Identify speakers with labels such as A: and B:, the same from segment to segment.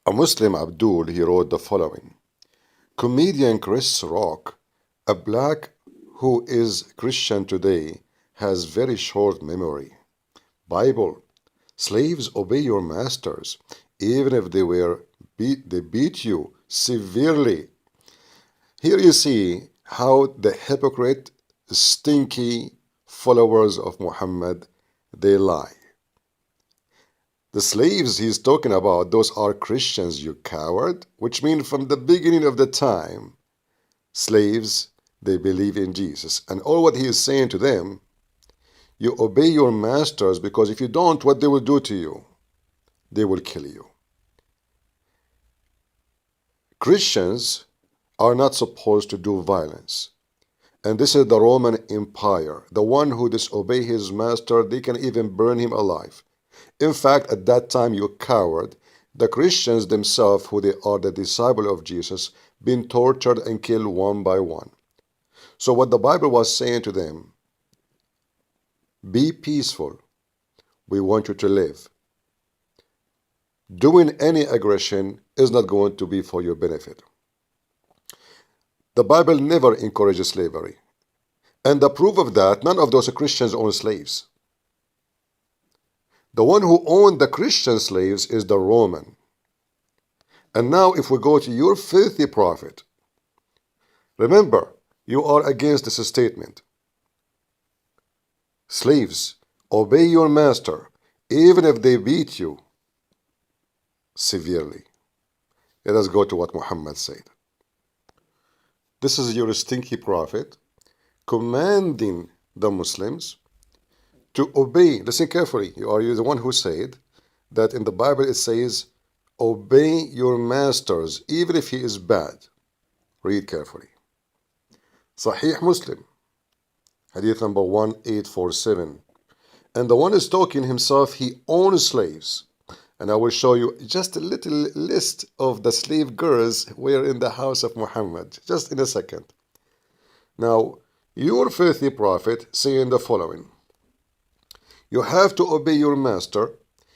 A: A Muslim, Abdul, he wrote the following. Comedian Chris Rock, a black who is Christian today, has very short memory. Bible, slaves obey your masters, even if they beat you severely. Here you see how the hypocrite, stinky followers of Muhammad, they lie. The slaves he's talking about, those are Christians, you coward, which means from the beginning of the time, slaves, they believe in Jesus. And all what he is saying to them, you obey your masters, because if you don't, what they will do to you? They will kill you. Christians are not supposed to do violence. And this is the Roman Empire. The one who disobey his master, they can even burn him alive. In fact, at that time, you coward, the Christians themselves, who they are the disciple of Jesus, been tortured and killed one by one. So what the Bible was saying to them, be peaceful. We want you to live. Doing any aggression is not going to be for your benefit. The Bible never encourages slavery. And the proof of that, none of those Christians own slaves. The one who owned the Christian slaves is the Roman. And now if we go to your filthy prophet, remember, you are against this statement. Slaves, obey your master, even if they beat you severely. Let us go to what Muhammad said. This is your stinky prophet commanding the Muslims to obey. Listen carefully. You are the one who said that in the Bible it says, obey your masters, even if he is bad. Read carefully. Sahih Muslim, hadith number 1847. And the one is talking himself, he owns slaves. And I will show you just a little list of the slave girls who were in the house of Muhammad, just in a second. Now, your filthy prophet saying the following. You have to obey your master.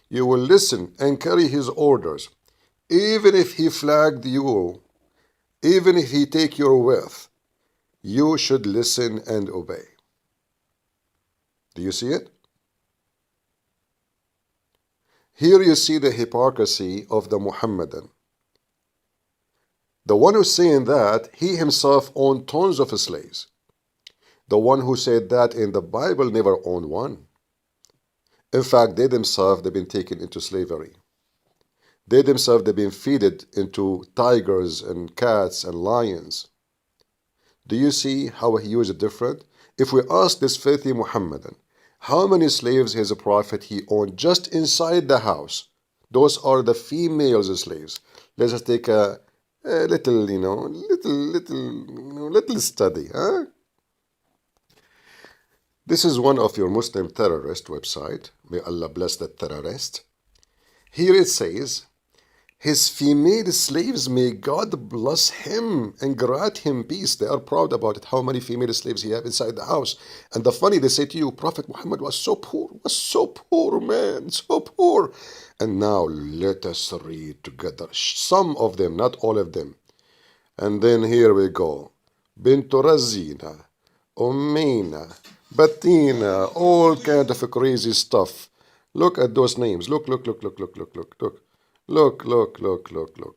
A: You will listen and carry his orders. Even if he flagged you, even if he take your wealth, you should listen and obey. Do you see it? Here you see the hypocrisy of the Muhammadan. The one who's saying that, he himself owned tons of slaves. The one who said that in the Bible never owned one. In fact, they themselves, they've been taken into slavery. They themselves, they've been feeded into tigers and cats and lions. Do you see how he used it different? If we ask this filthy Muhammadan, how many slaves his prophet he owned just inside the house? Those are the female slaves. Let's just take a little, little study, huh? This is one of your Muslim terrorist website. May Allah bless that terrorist. Here it says, his female slaves, may God bless him and grant him peace. They are proud about it, how many female slaves he have inside the house. And the funny, they say to you, Prophet Muhammad was so poor, man, so poor. And now let us read together. Some of them, not all of them. And then here we go. Bintu Razina, Ummina, Batina, all kind of crazy stuff. Look at those names. Look. Look.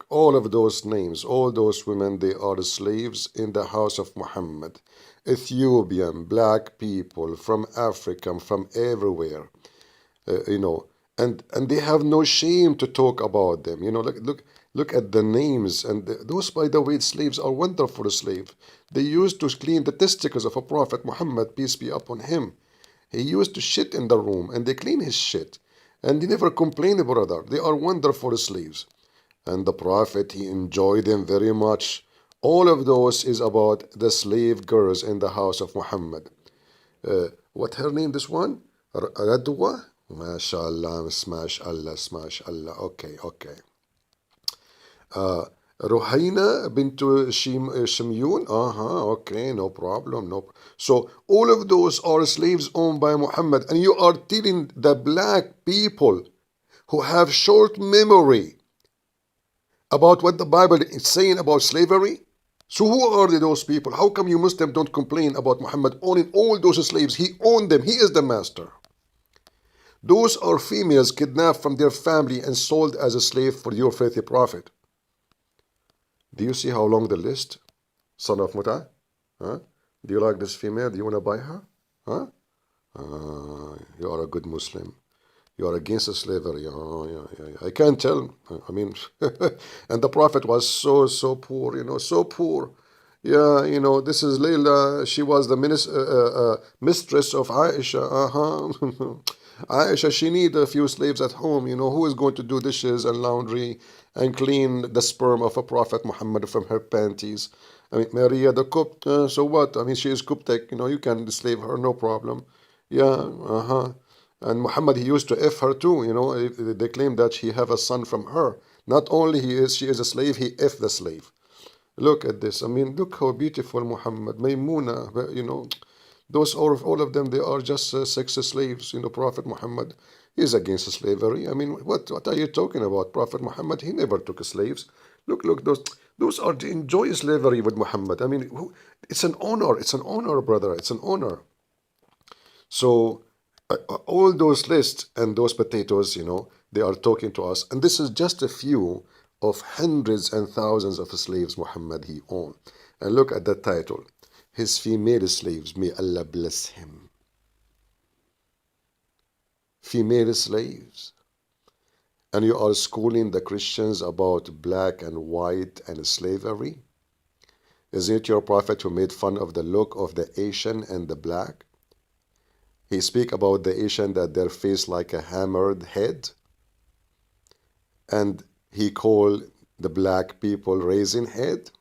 A: All of those names, all those women, they are slaves in the house of Muhammad. Ethiopian, black people, from Africa, from everywhere, and they have no shame to talk about them. Look at the names. And those, by the way, slaves are wonderful slaves. They used to clean the testicles of a Prophet Muhammad, peace be upon him. He used to shit in the room, and they clean his shit. And he never complained, brother. They are wonderful slaves. And the Prophet, he enjoyed them very much. All of those is about the slave girls in the house of Muhammad. What her name, this one? Radwa? MashaAllah, smash Allah. Okay. Ruhaina bintu Shimyun? Okay, no problem. So all of those are slaves owned by Muhammad, and you are telling the black people who have short memory about what the Bible is saying about slavery? So who are those people? How come you Muslims don't complain about Muhammad owning all those slaves? He owned them. He is the master. Those are females kidnapped from their family and sold as a slave for your faithful prophet. Do you see how long the list? Son of Muta? Huh? Do you like this female? Do you want to buy her? Huh? You are a good Muslim. You are against slavery. Oh, yeah. I can't tell. I mean, and the Prophet was so poor, so poor. Yeah, this is Layla. She was the mistress of Aisha. Aisha, she need a few slaves at home. Who is going to do dishes and laundry and clean the sperm of a Prophet Muhammad from her panties? I mean, Maria the cook. So what? I mean, she is Coptic. You can slave her, no problem. Yeah, And Muhammad, he used to F her too. They claim that he have a son from her. Not only she is a slave, he F the slave. Look at this. I mean, look how beautiful Muhammad, Maymuna, those all of them, they are just sex slaves. Prophet Muhammad is against slavery. I mean, what are you talking about? Prophet Muhammad, he never took slaves. Look, those are the enjoy slavery with Muhammad. I mean, it's an honor. It's an honor, brother. It's an honor. So all those lists and those potatoes, they are talking to us. And this is just a few of hundreds and thousands of slaves Muhammad he owned. And look at the title. His female slaves, may Allah bless him. Female slaves. And you are schooling the Christians about black and white and slavery? Isn't it your prophet who made fun of the look of the Asian and the black? He speak about the Asian that their face like a hammered head. And he called the black people raisin head.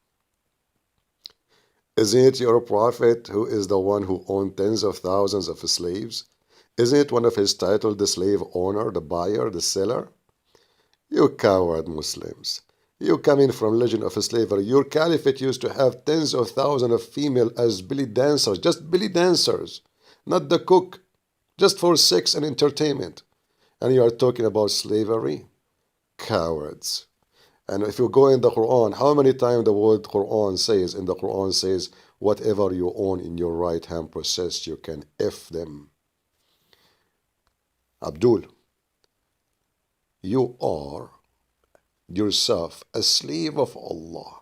A: Isn't it your prophet who is the one who owned tens of thousands of slaves? Isn't it one of his titles, the slave owner, the buyer, the seller? You coward Muslims. You coming from legend of slavery. Your caliphate used to have tens of thousands of female as belly dancers, just belly dancers, not the cook, just for sex and entertainment. And you are talking about slavery? Cowards. And if you go in the Quran, how many times the word Quran says, in the Quran says, whatever you own in your right hand possess, you can F them. Abdul, you are yourself a slave of Allah.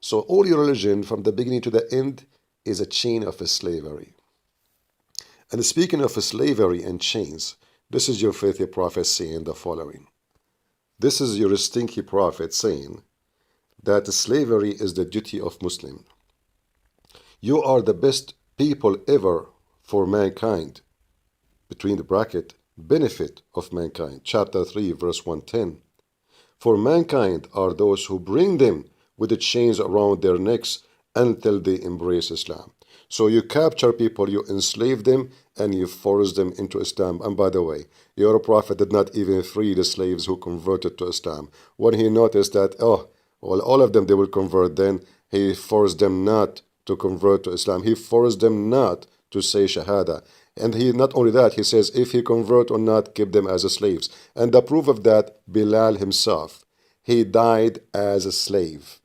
A: So all your religion from the beginning to the end is a chain of slavery. And speaking of slavery and chains, this is your faithful prophet saying the following. This is your stinky prophet saying that slavery is the duty of Muslim. You are the best people ever for mankind. Between the bracket, benefit of mankind. Chapter 3, verse 110. For mankind are those who bring them with the chains around their necks until they embrace Islam. So you capture people, you enslave them, and you force them into Islam. And by the way, your prophet did not even free the slaves who converted to Islam. When he noticed that, all of them, they will convert, then he forced them not to convert to Islam. He forced them not to say Shahada. And he not only that, he says, if he convert or not, keep them as slaves. And the proof of that, Bilal himself, he died as a slave.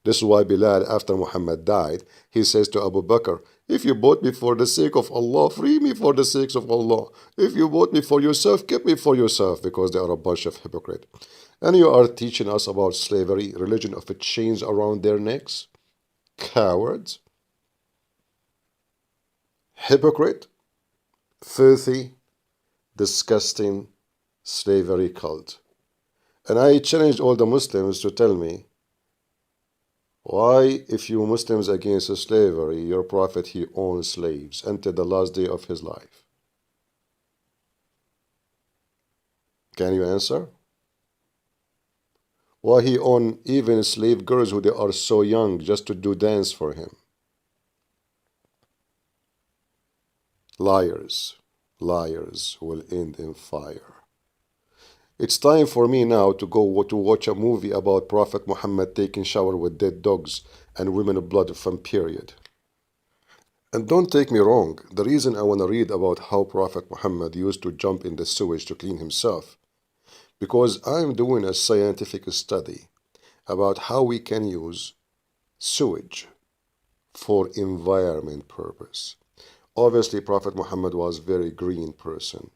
A: This is why Bilal, after Muhammad died, he says to Abu Bakr, if you bought me for the sake of Allah, free me for the sake of Allah. If you bought me for yourself, keep me for yourself, because they are a bunch of hypocrites. And you are teaching us about slavery, religion of chains around their necks. Cowards. Hypocrite. Filthy, disgusting slavery cult. And I challenged all the Muslims to tell me, why, if you Muslims against slavery, your prophet, he owned slaves until the last day of his life? Can you answer? Why he owned even slave girls who they are so young just to do dance for him? Liars, liars will end in fire. It's time for me now to go to watch a movie about Prophet Muhammad taking shower with dead dogs and women of blood from period. And don't take me wrong, the reason I want to read about how Prophet Muhammad used to jump in the sewage to clean himself, because I'm doing a scientific study about how we can use sewage for environment purpose. Obviously, Prophet Muhammad was a very green person.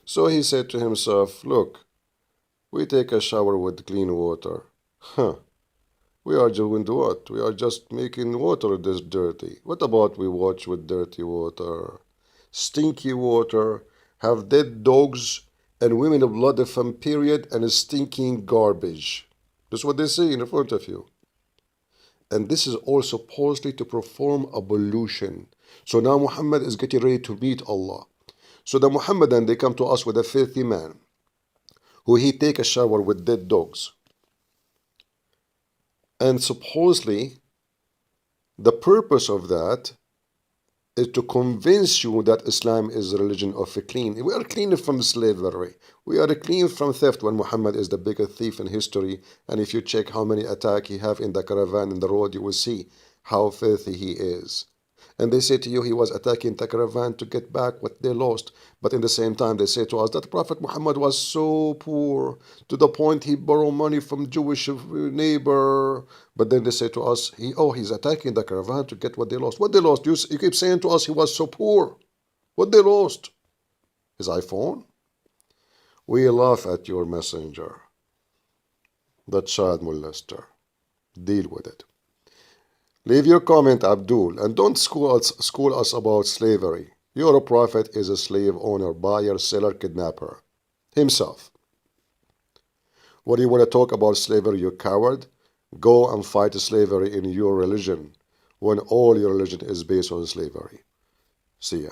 A: So he said to himself, look, we take a shower with clean water. Huh. We are doing what? We are just making water this dirty. What about we wash with dirty water? Stinky water, have dead dogs and women of blood from period and stinking garbage. That's what they say in front of you. And this is all supposedly to perform ablution. So now Muhammad is getting ready to meet Allah. So the Muhammadan, they come to us with a filthy man who he take a shower with dead dogs. And supposedly, the purpose of that is to convince you that Islam is a religion of clean. We are clean from slavery. We are clean from theft when Muhammad is the biggest thief in history. And if you check how many attacks he have in the caravan in the road, you will see how filthy he is. And they say to you he was attacking the caravan to get back what they lost. But in the same time, they say to us that Prophet Muhammad was so poor to the point he borrowed money from Jewish neighbor. But then they say to us, he's attacking the caravan to get what they lost. What they lost? You keep saying to us he was so poor. What they lost? His iPhone? We laugh at your messenger, the child molester. Deal with it. Leave your comment, Abdul, and don't school us about slavery. Your prophet is a slave owner, buyer, seller, kidnapper himself. What do you want to talk about slavery, you coward? Go and fight slavery in your religion when all your religion is based on slavery. See ya.